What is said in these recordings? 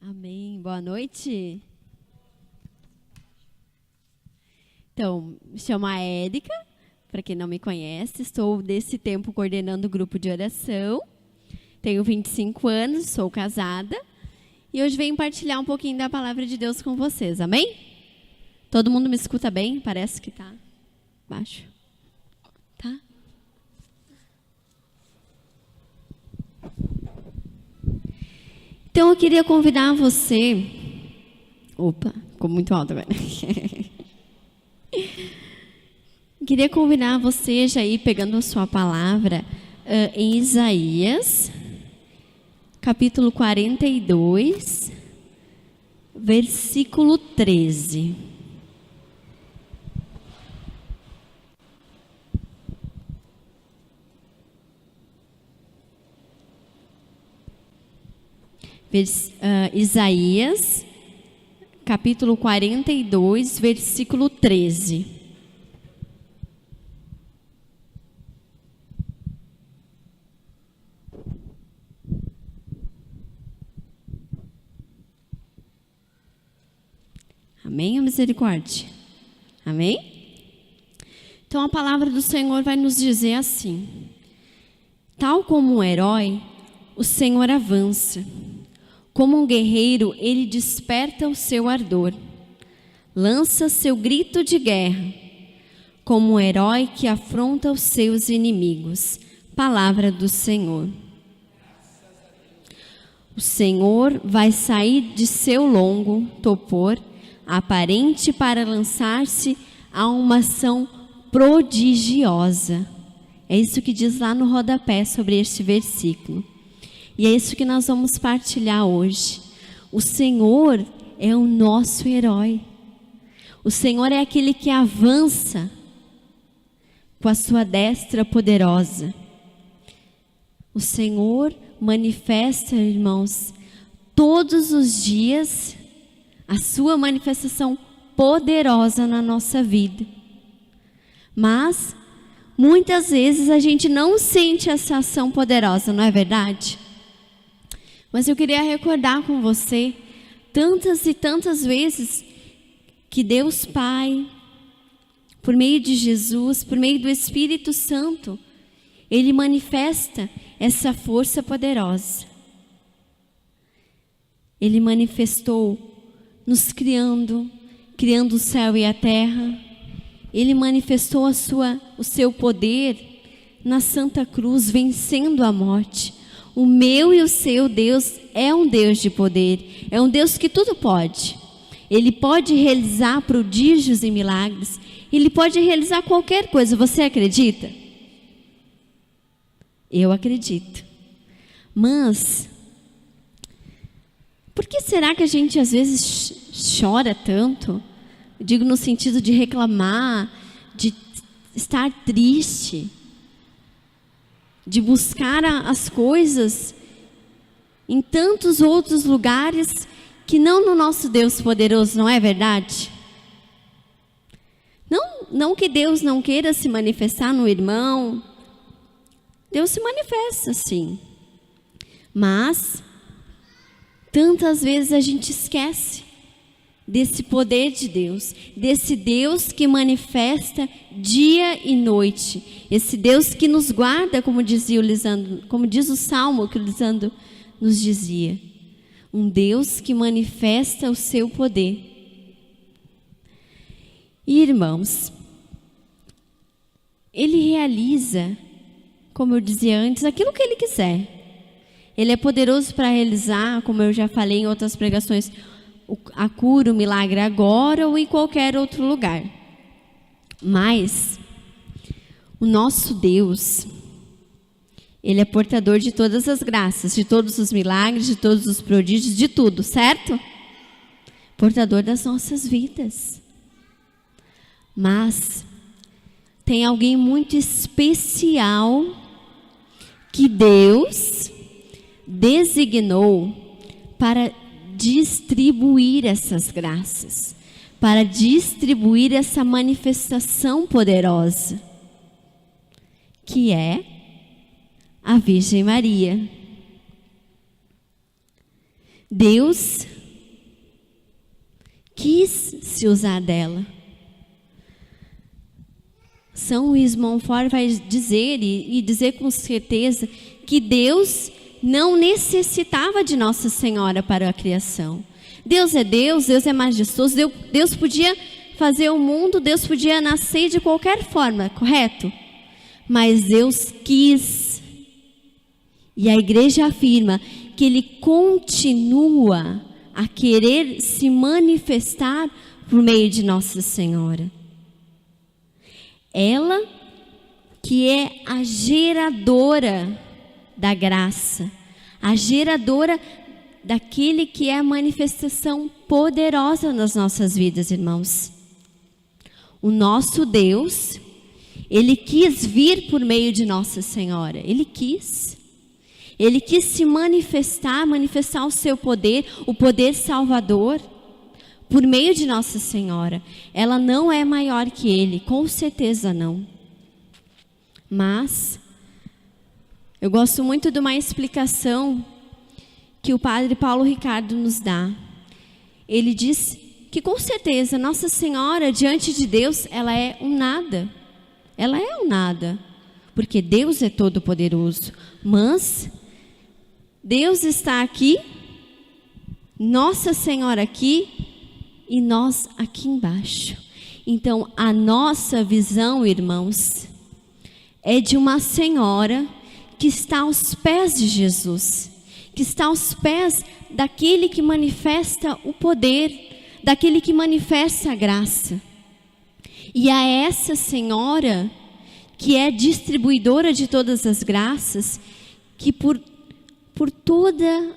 Amém. Boa noite. Então, me chamo a Érica, para quem não me conhece, estou desse tempo coordenando o grupo de oração. Tenho 25 anos, sou casada e hoje venho partilhar um pouquinho da palavra de Deus com vocês. Amém? Todo mundo me escuta bem? Parece que está baixo. Tá? Então, eu queria convidar você... Opa, ficou muito alto agora. Queria convidar você já ir pegando a sua palavra em Isaías, capítulo 42, versículo 13. Isaías, capítulo 42, versículo 13. Amém ou misericórdia? Amém? Então a palavra do Senhor vai nos dizer assim: tal como um herói, o Senhor avança. Como um guerreiro, ele desperta o seu ardor. Lança seu grito de guerra, como um herói que afronta os seus inimigos. Palavra do Senhor. O Senhor vai sair de seu longo topor aparente para lançar-se a uma ação prodigiosa. É isso que diz lá no rodapé sobre este versículo. E é isso que nós vamos partilhar hoje. O Senhor é o nosso herói. O Senhor é aquele que avança com a sua destra poderosa. O Senhor manifesta, irmãos, todos os dias a sua manifestação poderosa na nossa vida. Mas, muitas vezes a gente não sente essa ação poderosa, não é verdade? Mas eu queria recordar com você, tantas e tantas vezes, que Deus Pai, por meio de Jesus, por meio do Espírito Santo, Ele manifesta essa força poderosa. Ele manifestou nos criando o céu e a terra. Ele manifestou o seu poder na Santa Cruz, vencendo a morte. O meu e o seu Deus é um Deus de poder, é um Deus que tudo pode. Ele pode realizar prodígios e milagres, Ele pode realizar qualquer coisa. Você acredita? Eu acredito. Mas por que será que a gente às vezes chora tanto? Eu digo no sentido de reclamar, de estar triste, de buscar as coisas em tantos outros lugares que não no nosso Deus poderoso, não é verdade? Não que Deus não queira se manifestar no irmão. Deus se manifesta, sim. Mas tantas vezes a gente esquece desse poder de Deus, desse Deus que manifesta dia e noite, esse Deus que nos guarda, como diz o Salmo que o Lisandro nos dizia, um Deus que manifesta o seu poder. E, irmãos, Ele realiza, como eu dizia antes, aquilo que Ele quiser. Ele é poderoso para realizar, como eu já falei em outras pregações, a cura, o milagre agora ou em qualquer outro lugar. Mas o nosso Deus, Ele é portador de todas as graças, de todos os milagres, de todos os prodígios, de tudo, certo? Portador das nossas vidas. Mas tem alguém muito especial que Deus designou para distribuir essas graças, para distribuir essa manifestação poderosa, que é a Virgem Maria. Deus se usar dela. São Luís Montfort vai dizer, e dizer com certeza, que Deus não necessitava de Nossa Senhora para a criação. Deus é majestoso, Deus podia fazer o mundo, Deus podia nascer de qualquer forma, correto? Mas Deus quis. E a igreja afirma que Ele continua a querer se manifestar por meio de Nossa Senhora. Ela que é a geradora da graça, a geradora daquele que é a manifestação poderosa nas nossas vidas, irmãos. O nosso Deus, Ele quis vir por meio de Nossa Senhora. Ele quis se manifestar o seu poder, o poder salvador, por meio de Nossa Senhora. Ela não é maior que Ele, com certeza não. Mas eu gosto muito de uma explicação que o padre Paulo Ricardo nos dá. Ele diz que com certeza Nossa Senhora, diante de Deus, ela é um nada. Ela é um nada, porque Deus é todo poderoso. Mas Deus está aqui, Nossa Senhora aqui e nós aqui embaixo. Então a nossa visão, irmãos, é de uma senhora que está aos pés de Jesus, que está aos pés daquele que manifesta o poder, daquele que manifesta a graça. E a essa senhora, que é distribuidora de todas as graças, que por toda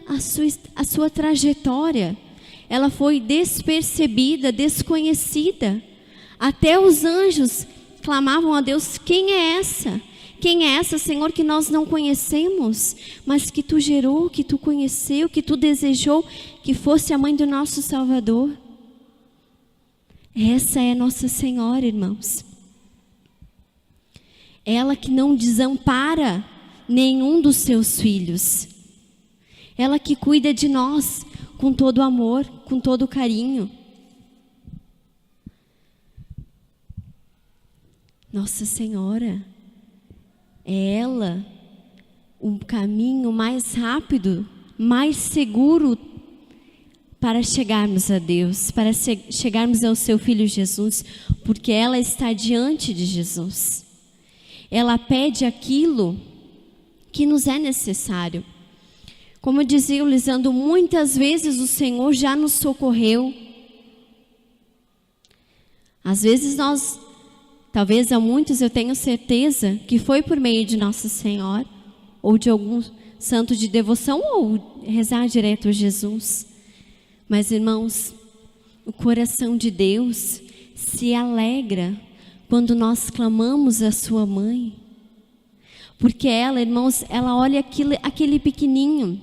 a sua trajetória, ela foi despercebida, desconhecida. Até os anjos clamavam a Deus: quem é essa? Quem é essa, Senhor, que nós não conhecemos, mas que Tu gerou, que Tu conheceu, que Tu desejou que fosse a mãe do nosso Salvador? Essa é Nossa Senhora, irmãos. Ela que não desampara nenhum dos seus filhos. Ela que cuida de nós com todo amor, com todo carinho. Nossa Senhora, é ela o caminho mais rápido, mais seguro para chegarmos a Deus, para chegarmos ao seu Filho Jesus, porque ela está diante de Jesus. Ela pede aquilo que nos é necessário. Como dizia o Lisandro, muitas vezes o Senhor já nos socorreu. Às vezes talvez a muitos eu tenho certeza que foi por meio de Nossa Senhora, ou de algum santo de devoção, ou rezar direto a Jesus. Mas, irmãos, o coração de Deus se alegra quando nós clamamos a sua mãe. Porque ela, irmãos, ela olha aquele pequenininho.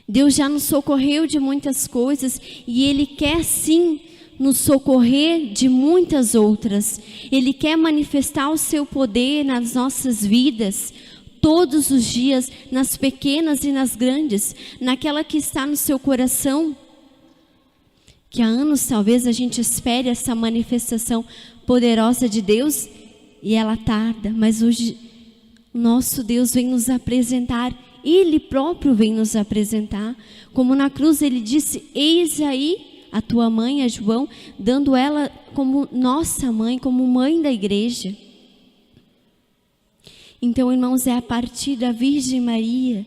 Deus já nos socorreu de muitas coisas e Ele quer sim nos socorrer de muitas outras. Ele quer manifestar o seu poder nas nossas vidas, todos os dias, nas pequenas e nas grandes, naquela que está no seu coração. Que há anos talvez a gente espere essa manifestação poderosa de Deus e ela tarda, mas hoje o nosso Deus vem nos apresentar, Ele próprio vem nos apresentar. Como na cruz Ele disse: eis aí a tua mãe, a João, dando ela como nossa mãe, como mãe da igreja. Então, irmãos, é a partir da Virgem Maria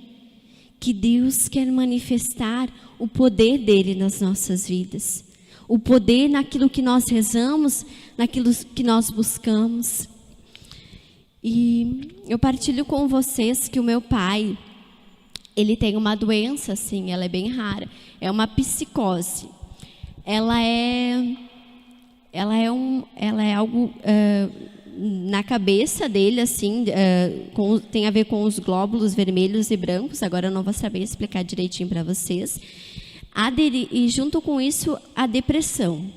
que Deus quer manifestar o poder dele nas nossas vidas. O poder naquilo que nós rezamos, naquilo que nós buscamos. E eu partilho com vocês que o meu pai, ele tem uma doença, assim, ela é bem rara. É uma psicose. Ela é algo na cabeça dele, assim, tem a ver com os glóbulos vermelhos e brancos. Agora eu não vou saber explicar direitinho para vocês. E junto com isso, a depressão,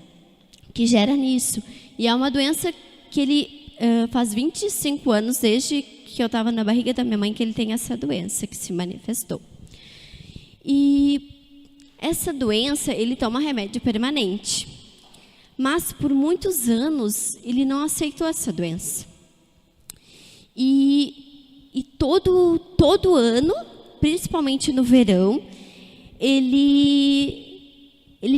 que gera nisso. E é uma doença que ele faz 25 anos, desde que eu estava na barriga da minha mãe, que ele tem essa doença que se manifestou. E essa doença, ele toma remédio permanente. Mas por muitos anos ele não aceitou essa doença. E todo ano, principalmente no verão, ele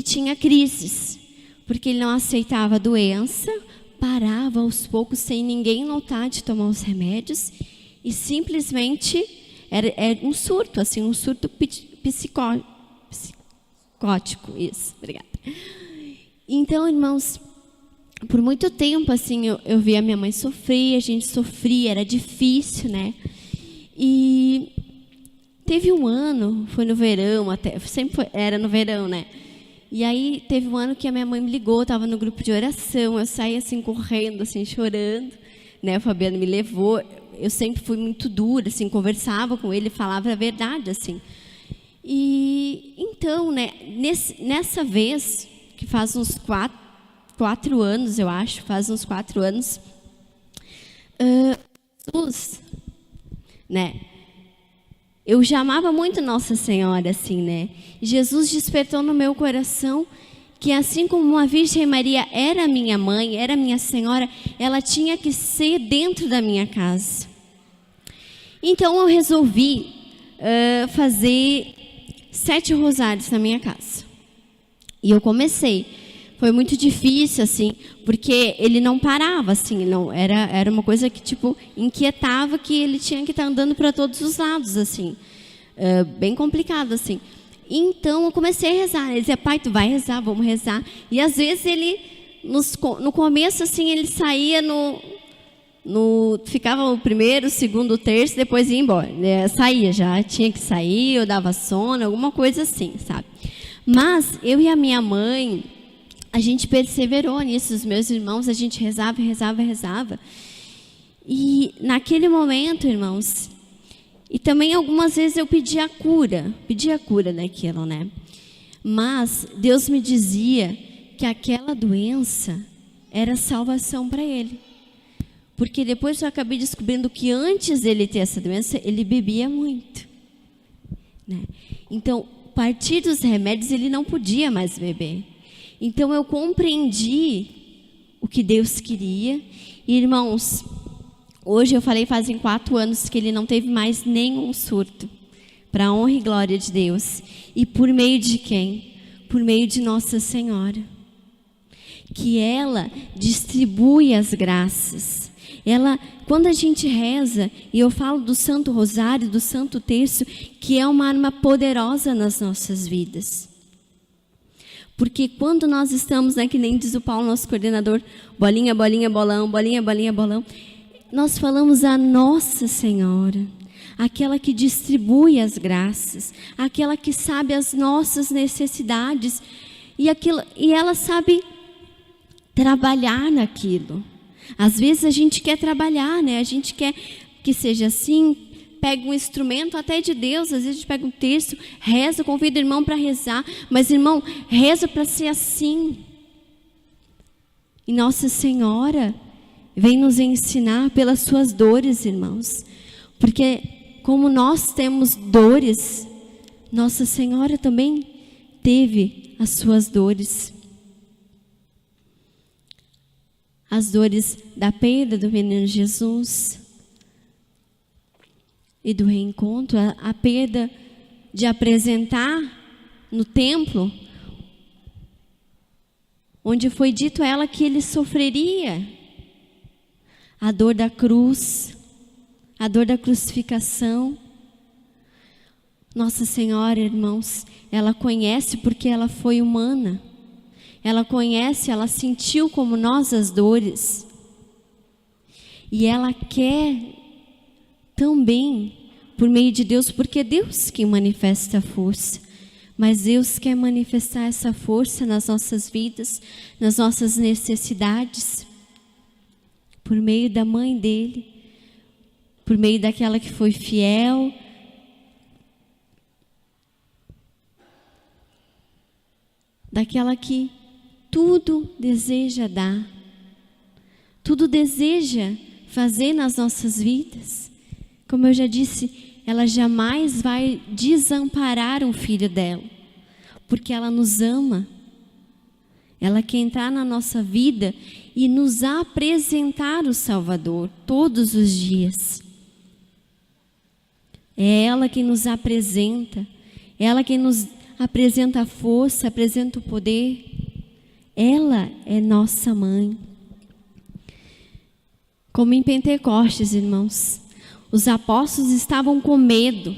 tinha crises, porque ele não aceitava a doença, parava aos poucos sem ninguém notar de tomar os remédios e simplesmente era um surto, assim, um surto psicótico, isso, obrigada. Então, irmãos, por muito tempo, assim, eu via a minha mãe sofrer, a gente sofria, era difícil, né? E teve um ano, foi no verão, era no verão, né? E aí teve um ano que a minha mãe me ligou, estava no grupo de oração, eu saí assim correndo, assim chorando, né? O Fabiano me levou, eu sempre fui muito dura, assim, conversava com ele, falava a verdade, assim. E então, né? Nessa vez, que faz uns 4 anos, eu acho, faz uns 4 anos, Jesus, né? Eu já amava muito Nossa Senhora, assim, né? Jesus despertou no meu coração que assim como a Virgem Maria era minha mãe, era minha Senhora, ela tinha que ser dentro da minha casa. Então eu resolvi fazer 7 rosários na minha casa. E eu comecei. Foi muito difícil, assim, porque ele não parava, assim, não, era uma coisa que, tipo, inquietava, que ele tinha que estar andando para todos os lados, assim, bem complicado, assim. Então, eu comecei a rezar, ele dizia, pai, tu vai rezar, vamos rezar. E, às vezes, ele, no começo, assim, ele saía ficava o primeiro, o segundo, o terço, depois ia embora. Saía, já tinha que sair, eu dava sono, alguma coisa assim, sabe? Mas, eu e a minha mãe, a gente perseverou nisso, os meus irmãos, a gente rezava, rezava, rezava. E naquele momento, irmãos, e também algumas vezes eu pedia a cura daquilo, né? Mas Deus me dizia que aquela doença era salvação para ele. Porque depois eu acabei descobrindo que antes dele ter essa doença, ele bebia muito, né? Então, a partir dos remédios, ele não podia mais beber. Então, eu compreendi o que Deus queria. E, irmãos, hoje eu falei, fazem 4 anos que ele não teve mais nenhum surto. Para a honra e glória de Deus. E por meio de quem? Por meio de Nossa Senhora. Que ela distribui as graças. Quando a gente reza, e eu falo do Santo Rosário, do Santo Terço, que é uma arma poderosa nas nossas vidas. Porque quando nós estamos, né, que nem diz o Paulo, nosso coordenador, bolinha, bolinha, bolão, bolinha, bolinha, bolão, nós falamos a Nossa Senhora, aquela que distribui as graças, aquela que sabe as nossas necessidades, e ela sabe trabalhar naquilo. Às vezes a gente quer trabalhar, né? A gente quer que seja assim, pega um instrumento até de Deus, às vezes a gente pega um texto, reza, convida o irmão para rezar, mas irmão, reza para ser assim. E Nossa Senhora vem nos ensinar pelas suas dores, irmãos, porque como nós temos dores, Nossa Senhora também teve as suas dores. As dores da perda do menino Jesus e do reencontro, a perda de apresentar no templo, onde foi dito a ela que ele sofreria a dor da cruz, a dor da crucificação. Nossa Senhora, irmãos, ela conhece porque ela foi humana. Ela conhece, ela sentiu como nós as dores. E ela quer também, por meio de Deus, porque é Deus que manifesta a força. Mas Deus quer manifestar essa força nas nossas vidas, nas nossas necessidades, por meio da mãe dele, por meio daquela que foi fiel, daquela que tudo deseja dar, tudo deseja fazer nas nossas vidas. Como eu já disse, ela jamais vai desamparar um filho dela, porque ela nos ama. Ela quer entrar na nossa vida e nos apresentar o Salvador todos os dias. É ela que nos apresenta, ela que nos apresenta a força, apresenta o poder. Ela é nossa mãe. Como em Pentecostes, irmãos, os apóstolos estavam com medo,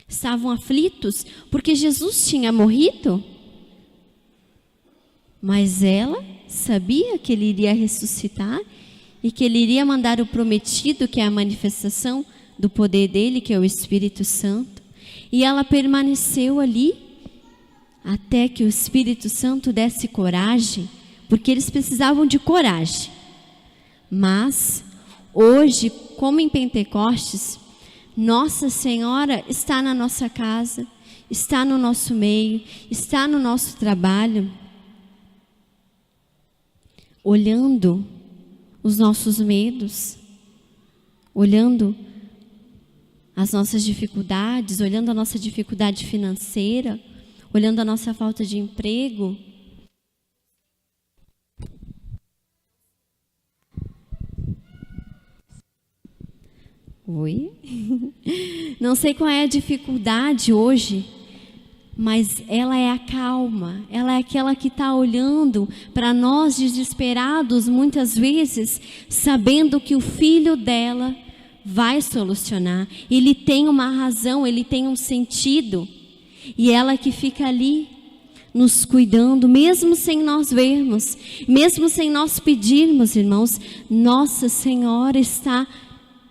estavam aflitos, porque Jesus tinha morrido. Mas ela sabia que ele iria ressuscitar e que ele iria mandar o prometido, que é a manifestação do poder dele, que é o Espírito Santo. E ela permaneceu ali até que o Espírito Santo desse coragem, porque eles precisavam de coragem. Mas hoje, como em Pentecostes, Nossa Senhora está na nossa casa, está no nosso meio, está no nosso trabalho, olhando os nossos medos, olhando as nossas dificuldades, olhando a nossa dificuldade financeira, olhando a nossa falta de emprego. Oi? Não sei qual é a dificuldade hoje, mas ela é a calma, ela é aquela que está olhando para nós desesperados, muitas vezes, sabendo que o filho dela vai solucionar. Ele tem uma razão, ele tem um sentido. E ela que fica ali, nos cuidando, mesmo sem nós vermos, mesmo sem nós pedirmos, irmãos. Nossa Senhora está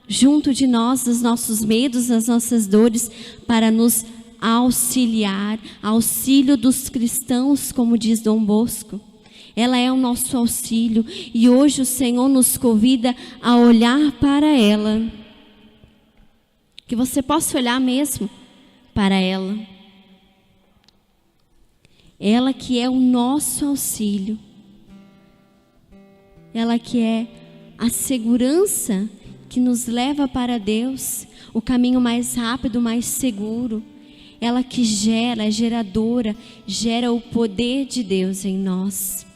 junto de nós, dos nossos medos, das nossas dores, para nos auxiliar, auxílio dos cristãos, como diz Dom Bosco. Ela é o nosso auxílio e hoje o Senhor nos convida a olhar para ela. Que você possa olhar mesmo para ela. Ela que é o nosso auxílio. Ela que é a segurança que nos leva para Deus, o caminho mais rápido, mais seguro. Ela que gera, é geradora, gera o poder de Deus em nós.